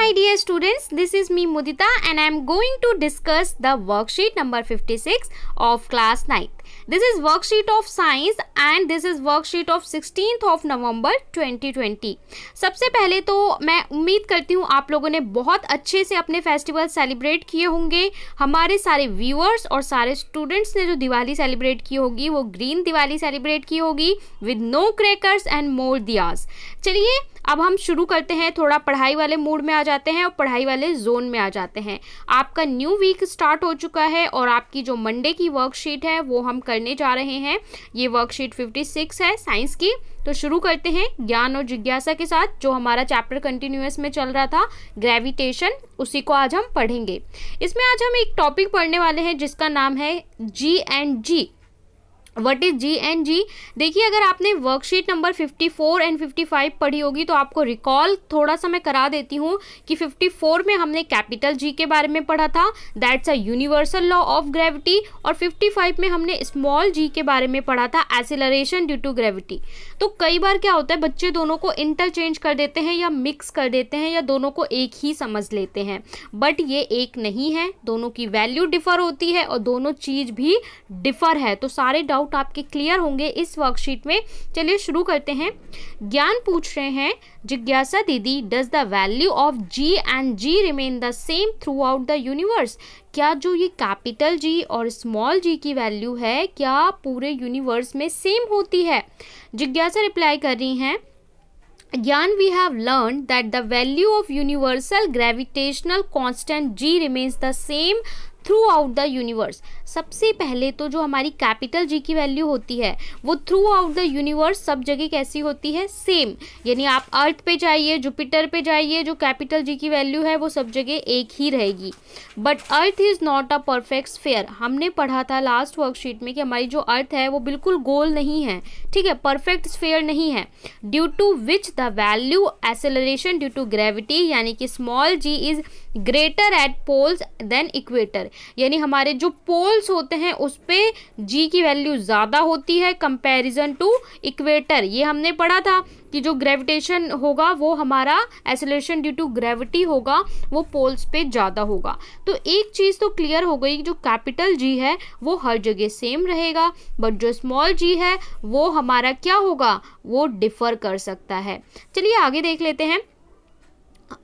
my dear students, this is me Mudita and I am going to discuss the worksheet number 56 of class 9th. This is worksheet of science and this is worksheet of 16th of November 2020. सबसे पहले तो मैं उम्मीद करती हूँ आप लोगों ने बहुत अच्छे से अपने फेस्टिवल सेलिब्रेट किए होंगे। हमारे सारे व्यूअर्स और सारे स्टूडेंट्स ने जो दिवाली सेलिब्रेट की होगी वो ग्रीन दिवाली सेलिब्रेट की होगी with no crackers and more diyas. चलिए अब हम शुरू करते हैं, थोड़ा पढ़ाई वाले मूड में आ जाते हैं और पढ़ाई वाले जोन में आ जाते हैं। आपका न्यू वीक स्टार्ट हो चुका है और आपकी जो मंडे की वर्कशीट है वो हम करने जा रहे हैं। ये वर्कशीट 56 है साइंस की। तो शुरू करते हैं ज्ञान और जिज्ञासा के साथ। जो हमारा चैप्टर कंटिन्यूअस में चल रहा था ग्रेविटेशन, उसी को आज हम पढ़ेंगे। इसमें आज हम एक टॉपिक पढ़ने वाले हैं जिसका नाम है G and G. What is G and G? देखिए, अगर आपने वर्कशीट नंबर 54 एंड 55 पढ़ी होगी तो आपको रिकॉल थोड़ा सा मैं करा देती हूँ कि 54 में हमने कैपिटल जी के बारे में पढ़ा था, that's a universal law of gravity, और 55 में हमने स्मॉल जी के बारे में पढ़ा था, एक्सेलरेशन ड्यू टू ग्रेविटी। तो कई बार क्या होता है, बच्चे दोनों को इंटरचेंज कर देते हैं या मिक्स कर देते हैं या दोनों को एक ही समझ लेते हैं, बट ये एक नहीं है, दोनों की वैल्यू डिफर होती है और दोनों चीज भी डिफर है। तो सारे डाउट आपके क्लियर होंगे इस वर्कशीट में। चलिए शुरू करते हैं। ज्ञान पूछ रहे हैं, जिज्ञासा दीदी, does the value of G and G remain the same throughout the universe? क्या जो ये कैपिटल जी और स्मॉल जी की वैल्यू है क्या पूरे यूनिवर्स में सेम होती है? जिज्ञासा रिप्लाई कर रही हैं, ज्ञान, we have learned that the value of universal gravitational constant G remains the same through out the universe. सबसे पहले तो जो हमारी कैपिटल जी की वैल्यू होती है वो थ्रू आउट द यूनिवर्स सब जगह कैसी होती है? सेम। यानी आप अर्थ पे जाइए, जुपिटर पे जाइए, जो कैपिटल जी की वैल्यू है वो सब जगह एक ही रहेगी। But earth is not a perfect sphere. हमने पढ़ा था लास्ट वर्कशीट में कि हमारी जो अर्थ है वो बिल्कुल गोल नहीं है, ठीक है, परफेक्ट स्फीयर नहीं है। Due to which the value acceleration due to gravity, यानी कि small G is greater at poles than equator. यानी हमारे जो पोल्स होते हैं उस पे जी की वैल्यू ज़्यादा होती है कंपैरिजन टू इक्वेटर। ये हमने पढ़ा था कि जो ग्रेविटेशन होगा वो हमारा एक्सेलरेशन ड्यू टू ग्रेविटी होगा, वो पोल्स पे ज़्यादा होगा। तो एक चीज़ तो क्लियर हो गई, जो कैपिटल जी है वो हर जगह सेम रहेगा, बट जो स्मॉल जी है वो हमारा क्या होगा, वो डिफर कर सकता है। चलिए आगे देख लेते हैं।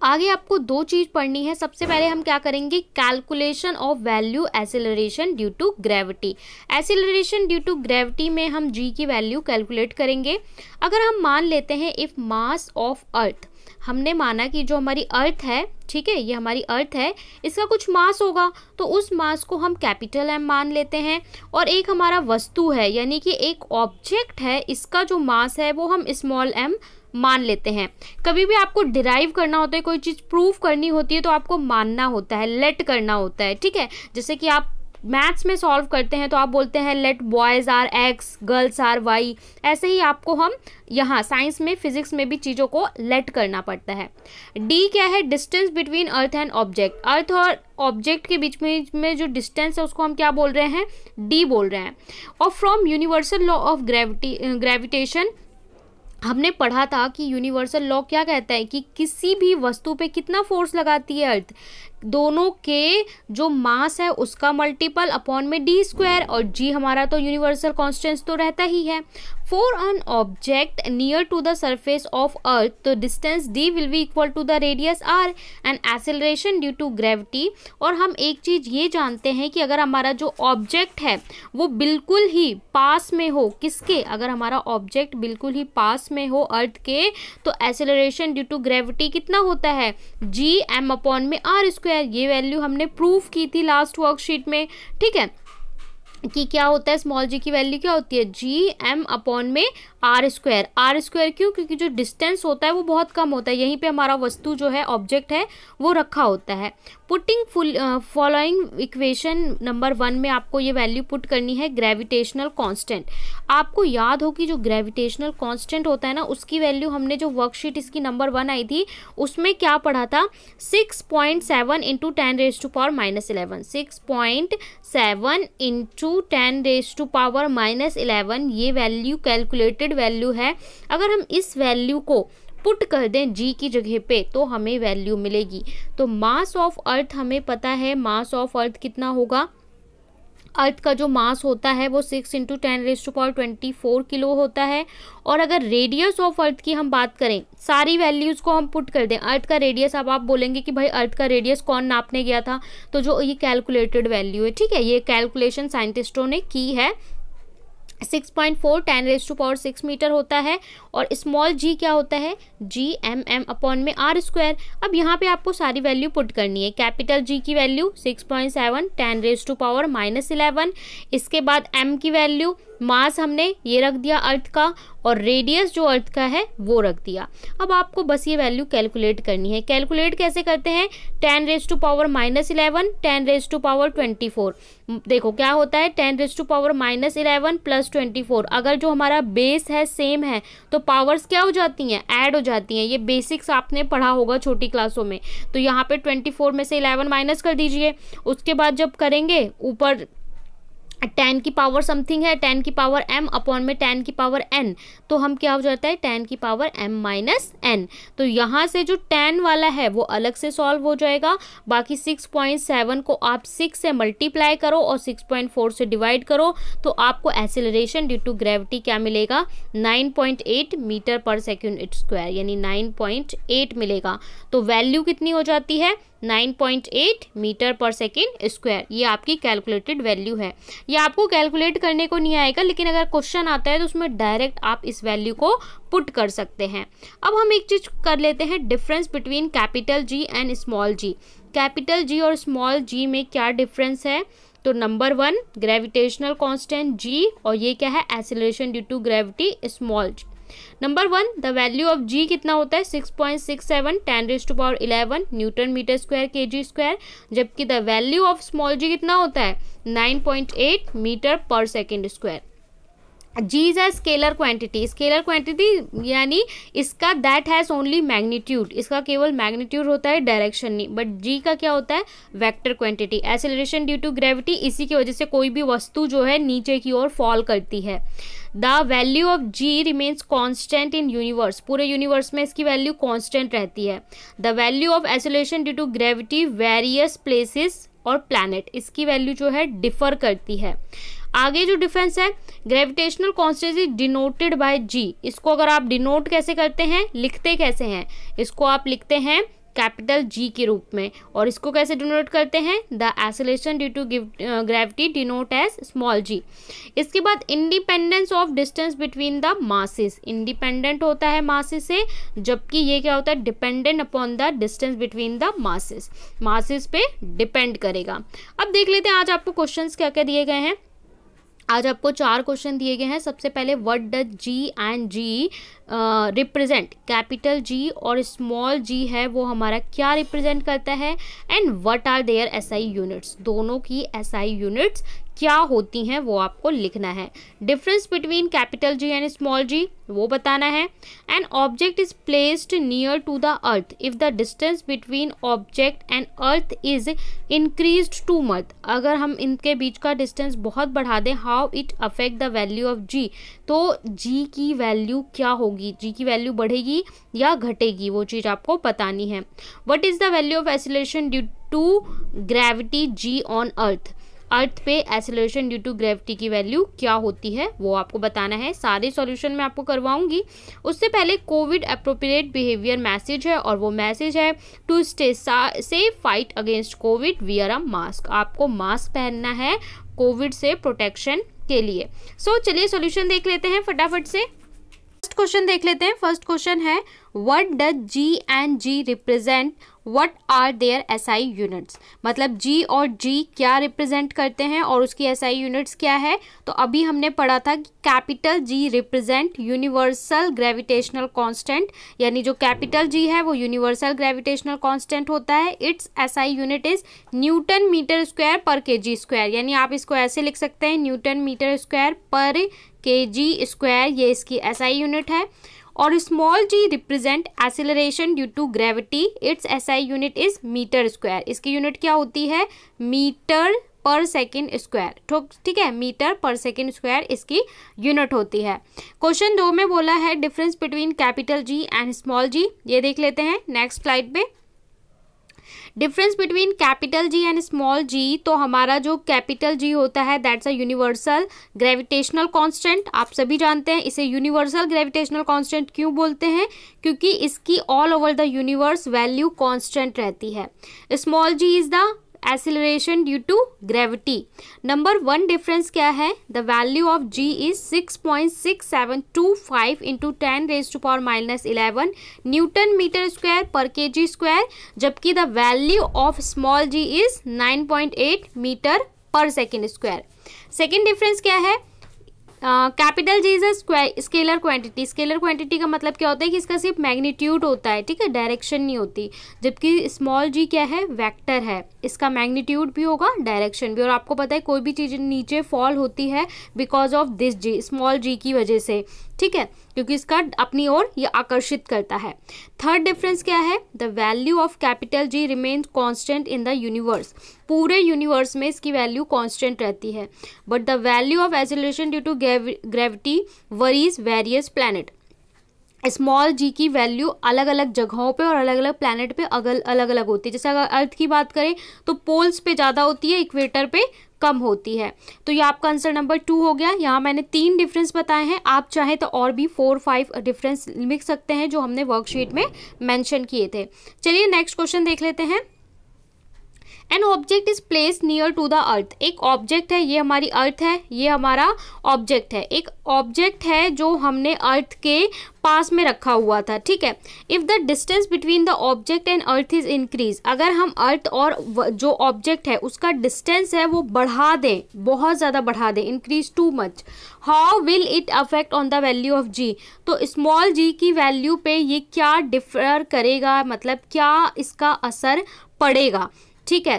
आगे आपको दो चीज़ पढ़नी है। सबसे पहले हम क्या करेंगे, calculation of value acceleration due to gravity. Acceleration due to gravity में हम जी की वैल्यू कैलकुलेट करेंगे। अगर हम मान लेते हैं इफ मास ऑफ अर्थ, हमने माना कि जो हमारी अर्थ है, ठीक है, ये हमारी अर्थ है, इसका कुछ मास होगा, तो उस मास को हम कैपिटल एम मान लेते हैं। और एक हमारा वस्तु है, यानी कि एक ऑब्जेक्ट है, इसका जो मास है वो हम स्मॉल एम मान लेते हैं। कभी भी आपको डिराइव करना होता है, कोई चीज़ प्रूव करनी होती है तो आपको मानना होता है, लेट करना होता है, ठीक है। जैसे कि आप मैथ्स में सॉल्व करते हैं तो आप बोलते हैं let boys are X, girls are Y. ऐसे ही आपको हम यहाँ साइंस में, फिजिक्स में भी चीज़ों को लेट करना पड़ता है। डी क्या है, distance between earth and object. Earth और ऑब्जेक्ट के बीच में जो डिस्टेंस है उसको हम क्या बोल रहे हैं, डी बोल रहे हैं। और from universal law of gravitation हमने पढ़ा था कि यूनिवर्सल लॉ क्या कहता है कि किसी भी वस्तु पे कितना फोर्स लगाती है अर्थ, दोनों के जो मास है उसका मल्टीपल अपॉन में डी स्क्वायर, और जी हमारा तो यूनिवर्सल कांस्टेंट तो रहता ही है। For an object near to the surface of earth तो distance D will be equal to the radius R and acceleration due to gravity. और हम एक चीज़ ये जानते हैं कि अगर हमारा जो ऑब्जेक्ट है वो बिल्कुल ही पास में हो, किसके, अगर हमारा ऑब्जेक्ट बिल्कुल ही पास में हो अर्थ के, तो एक्सेलरेशन ड्यू टू ग्रेविटी कितना होता है, जी एम अपॉन में आर स्क्वायर। ये वैल्यू हमने प्रूफ की थी लास्ट वर्कशीट में, ठीक है, कि क्या होता है, स्मॉल जी की वैल्यू क्या होती है, जी एम अपॉन में आर स्क्वायर। आर स्क्वायर क्यों? क्योंकि जो डिस्टेंस होता है वो बहुत कम होता है, यहीं पे हमारा वस्तु जो है, ऑब्जेक्ट है, वो रखा होता है। पुटिंग फॉलोइंग इक्वेशन नंबर 1 में आपको ये वैल्यू पुट करनी है, ग्रेविटेशनल कांस्टेंट। आपको याद हो कि जो ग्रेविटेशनल कांस्टेंट होता है ना, उसकी वैल्यू हमने जो वर्कशीट इसकी नंबर 1 आई थी उसमें क्या पढ़ा था, 6.7 इंटू 10⁻⁻11। 6.7 इंटू 10⁻⁻11 ये वैल्यू कैलकुलेटेड वैल्यू है। अगर हम इस वैल्यू को पुट कर दें जी की जगह पे तो हमें वैल्यू मिलेगी। तो मास ऑफ अर्थ हमें पता है, मास ऑफ अर्थ कितना होगा, अर्थ का जो मास होता है वो 6 × 10⁻24 किलो होता है। और अगर रेडियस ऑफ अर्थ की हम बात करें, सारी वैल्यूज़ को हम पुट कर दें, अर्थ का रेडियस, अब आप बोलेंगे कि भाई अर्थ का रेडियस कौन नापने गया था, तो जो ये कैलकुलेटेड वैल्यू है, ठीक है, ये कैलकुलेशन साइंटिस्टों ने की है, 6.4 10⁻6 मीटर होता है। और स्मॉल जी क्या होता है, G/m/r²। अब यहाँ पे आपको सारी वैल्यू पुट करनी है। कैपिटल जी की वैल्यू 6.7 10⁻11। इसके बाद m की वैल्यू, मास हमने ये रख दिया अर्थ का, और रेडियस जो अर्थ का है वो रख दिया। अब आपको बस ये वैल्यू कैलकुलेट करनी है। कैलकुलेट कैसे करते हैं, 10⁻11 10⁻24। देखो क्या होता है, 10⁻11 + 24। अगर जो हमारा बेस है सेम है तो पावर्स क्या हो जाती हैं, ऐड हो जाती हैं। ये बेसिक्स आपने पढ़ा होगा छोटी क्लासों में। तो यहाँ पे 24 में से 11 माइनस कर दीजिए। उसके बाद जब करेंगे, ऊपर 10 की पावर समथिंग है, 10 की पावर m अपॉन में 10 की पावर n, तो हम क्या हो जाता है 10 की पावर m - n। तो यहाँ से जो 10 वाला है वो अलग से सॉल्व हो जाएगा। बाकी 6.7 को आप 6 से मल्टीप्लाई करो और 6.4 से डिवाइड करो, तो आपको एक्सेलरेशन ड्यू टू ग्रेविटी क्या मिलेगा, 9.8 मीटर पर सेकेंड स्क्वायर, यानी 9.8 मिलेगा। तो वैल्यू कितनी हो जाती है, 9.8 मीटर पर सेकेंड स्क्वायर। ये आपकी कैलकुलेटेड वैल्यू है। ये आपको कैलकुलेट करने को नहीं आएगा, लेकिन अगर क्वेश्चन आता है तो उसमें डायरेक्ट आप इस वैल्यू को पुट कर सकते हैं। अब हम एक चीज कर लेते हैं, difference between capital G and small G. Capital G और स्मॉल जी में क्या डिफरेंस है, तो नंबर 1 ग्रेविटेशनल कांस्टेंट जी, और ये क्या है, acceleration due to gravity small G. Number 1, the value of G कितना होता है, 6.67 10⁻11 newton metre square kg square, जबकि the value of small G कितना होता है, 9.8 मीटर पर second square. G is a scalar quantity, scalar quantity यानी इसका दैट हैज़ ओनली मैग्नीट्यूड, इसका केवल मैग्नीट्यूड होता है, डायरेक्शन नहीं। बट जी का क्या होता है, vector quantity. Acceleration due to gravity, इसी की वजह से कोई भी वस्तु जो है नीचे की ओर फॉल करती है। The value of G remains constant in universe, पूरे यूनिवर्स में इसकी वैल्यू कॉन्स्टेंट रहती है। The value of acceleration due to gravity various places और प्लैनेट, इसकी वैल्यू जो है डिफर करती है। आगे जो डिफरेंस है, gravitational constant is denoted by G. इसको अगर आप डिनोट कैसे करते हैं, लिखते कैसे हैं, इसको आप लिखते हैं कैपिटल जी के रूप में, और इसको कैसे डिनोट करते हैं, the acceleration due to gravity denote as small G. इसके बाद independence of distance between the masses, independent होता है मासेस से, जबकि ये क्या होता है, dependent upon the distance between the masses, masses पे डिपेंड करेगा। अब देख लेते हैं आज आपको क्वेश्चंस क्या क्या दिए गए हैं। आज आपको 4 क्वेश्चन दिए गए हैं। सबसे पहले, what does G and G represent, capital G और स्मॉल जी है वो हमारा क्या रिप्रेजेंट करता है, and what are their SI units, दोनों की एसआई यूनिट्स क्या होती हैं वो आपको लिखना है। Difference between capital G and small G वो बताना है। An object is placed near to the earth if the distance between object and earth is increased too much, अगर हम इनके बीच का डिस्टेंस बहुत बढ़ा दें, how it affect the value of G, तो जी की वैल्यू क्या होगी, जी की वैल्यू बढ़ेगी या घटेगी, वो चीज़ आपको बतानी है। What is the value of acceleration due to gravity G on earth, earth पे एक्सेलरेशन ड्यू टू ग्रेविटी की वैल्यू क्या होती है वो आपको बताना है। सारे सॉल्यूशन मैं आपको करवाऊंगी। उससे पहले कोविड अप्रोप्रिएट बिहेवियर मैसेज है, और वो मैसेज है to stay safe, fight against COVID, wear a mask, आपको मास्क पहनना है कोविड से प्रोटेक्शन के लिए। सो चलिए सॉल्यूशन देख लेते हैं फटाफट से। फर्स्ट क्वेश्चन देख लेते हैं। फर्स्ट क्वेश्चन है, what does G and G represent, what are their SI units, मतलब जी और जी क्या रिप्रेजेंट करते हैं और उसकी एसआई यूनिट्स क्या है। तो अभी हमने पढ़ा था कि capital G represent universal gravitational constant, यानी जो कैपिटल जी है वो यूनिवर्सल ग्रेविटेशनल कांस्टेंट होता है। Its SI unit is newton metre square per KG square, यानी आप इसको ऐसे लिख सकते हैं, newton metre square per KG square, ये इसकी एसआई यूनिट है। और small G represent acceleration due to gravity, its SI unit is metre square, इसकी यूनिट क्या होती है, मीटर पर सेकेंड स्क्वायर, ठीक है, मीटर पर सेकेंड स्क्वायर इसकी यूनिट होती है। क्वेश्चन 2 में बोला है difference between capital G and small G, ये देख लेते हैं नेक्स्ट स्लाइड पे। Difference between capital G and small G, तो हमारा जो कैपिटल जी होता है that's a universal gravitational constant. आप सभी जानते हैं इसे यूनिवर्सल ग्रेविटेशनल कांस्टेंट क्यों बोलते हैं, क्योंकि इसकी all over the universe value constant रहती है। Small G is the acceleration due to gravity. Number 1 difference क्या है, the value of g is 6.6725 into 10⁻⁻11 newton metre square per kg square, जबकि the value of small g is 9.8 metre पर second square. Second difference क्या है, capital G is a scalar quantity. Scalar quantity का मतलब क्या होता है कि इसका सिर्फ मैग्नीट्यूड होता है, ठीक है, डायरेक्शन नहीं होती, जबकि स्मॉल जी क्या है, वेक्टर है, इसका मैग्नीट्यूड भी होगा डायरेक्शन भी। और आपको पता है कोई भी चीज़ नीचे फॉल होती है because of this G, small G की वजह से, ठीक है, क्योंकि इसका अपनी ओर ये आकर्षित करता है। थर्ड डिफरेंस क्या है, the value of capital G remains constant in the universe. पूरे यूनिवर्स में इसकी वैल्यू कांस्टेंट रहती है, but the value of acceleration due to gravity varies various planet. Small G की वैल्यू अलग अलग जगहों पे और अलग अलग प्लैनेट पे अलग अलग होती है। जैसे अगर अर्थ की बात करें तो पोल्स पे ज़्यादा होती है, इक्वेटर पे कम होती है। तो ये आपका आंसर नंबर 2 हो गया। यहाँ मैंने 3 डिफरेंस बताए हैं, आप चाहे तो और भी 4-5 डिफरेंस लिख सकते हैं जो हमने वर्कशीट में मेंशन किए थे। चलिए नेक्स्ट क्वेश्चन देख लेते हैं। An object is place near to the earth. एक ऑब्जेक्ट है, ये हमारी अर्थ है, ये हमारा ऑब्जेक्ट है। एक ऑब्जेक्ट है जो हमने अर्थ के पास में रखा हुआ था, ठीक है। If the distance between the object and earth is increase, अगर हम अर्थ और जो ऑब्जेक्ट है उसका डिस्टेंस है वो बढ़ा दें, बहुत ज़्यादा बढ़ा दें, increase too much, how will it affect on the value of G. तो स्मॉल जी की वैल्यू पे ये क्या डिफर करेगा, मतलब क्या इसका असर पड़ेगा, ठीक है।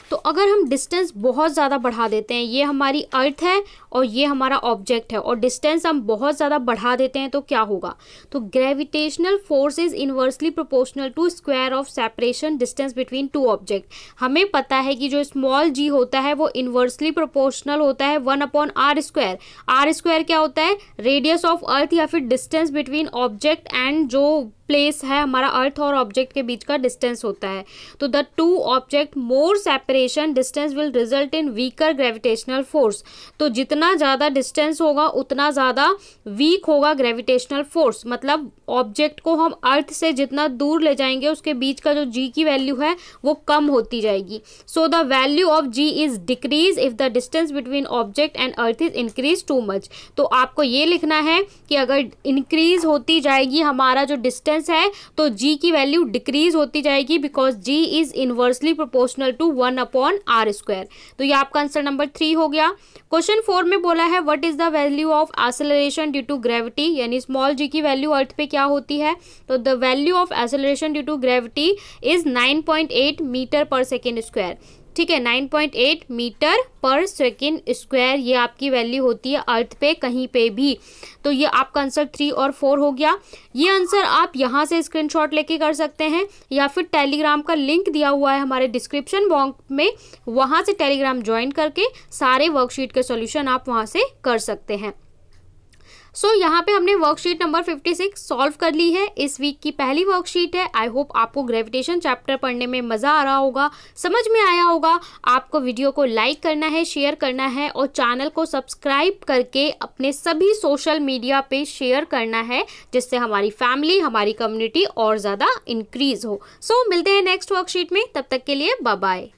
तो अगर हम डिस्टेंस बहुत ज़्यादा बढ़ा देते हैं, ये हमारी अर्थ है और ये हमारा ऑब्जेक्ट है, और डिस्टेंस हम बहुत ज़्यादा बढ़ा देते हैं तो क्या होगा, तो gravitational force is inversely proportional to square of separation distance between two object. हमें पता है कि जो स्मॉल जी होता है वो इनवर्सली प्रोपोर्शनल होता है 1/r²। r² क्या होता है, रेडियस ऑफ अर्थ या फिर डिस्टेंस बिटवीन ऑब्जेक्ट एंड जो प्लेस है हमारा अर्थ और ऑब्जेक्ट के बीच का डिस्टेंस होता है। तो the two object more separation distance will result in beaker gravitational force. तो जितना ज़्यादा डिस्टेंस होगा उतना ज़्यादा वीक होगा ग्रेविटेशनल फोर्स, मतलब ऑब्जेक्ट को हम अर्थ से जितना दूर ले जाएंगे उसके बीच का जो जी की वैल्यू है वो कम होती जाएगी। So the value of G is decrease if the distance between object and earth is increase too much. तो आपको ये लिखना है कि अगर इंक्रीज होती जाएगी हमारा जो डिस्टेंस है तो g की वैल्यू डिक्रीज होती जाएगी, because g is inversely proportional to 1/r²। तो ये आपका आंसर नंबर 3 हो गया। क्वेश्चन 4 में बोला है what is the value of acceleration due to gravity, यानी स्मॉल g की वैल्यू अर्थ पे क्या होती है, तो the value of acceleration due to gravity is 9.8 metre पर सेकेंड स्क्वायर, ठीक है, 9.8 मीटर पर सेकेंड स्क्वायर ये आपकी वैल्यू होती है अर्थ पे कहीं पे भी। तो ये आपका आंसर 3 और 4 हो गया। ये आंसर आप यहाँ से स्क्रीनशॉट लेके कर सकते हैं या फिर टेलीग्राम का लिंक दिया हुआ है हमारे डिस्क्रिप्शन बॉक्स में, वहाँ से टेलीग्राम ज्वाइन करके सारे वर्कशीट के सॉल्यूशन आप वहाँ से कर सकते हैं। यहाँ पे हमने वर्कशीट नंबर 56 सॉल्व कर ली है। इस वीक की पहली वर्कशीट है। आई होप आपको ग्रेविटेशन चैप्टर पढ़ने में मज़ा आ रहा होगा, समझ में आया होगा। आपको वीडियो को लाइक करना है, शेयर करना है और चैनल को सब्सक्राइब करके अपने सभी सोशल मीडिया पे शेयर करना है, जिससे हमारी फैमिली, हमारी कम्युनिटी और ज़्यादा इंक्रीज़ हो। मिलते हैं नेक्स्ट वर्कशीट में, तब तक के लिए बाय बाय।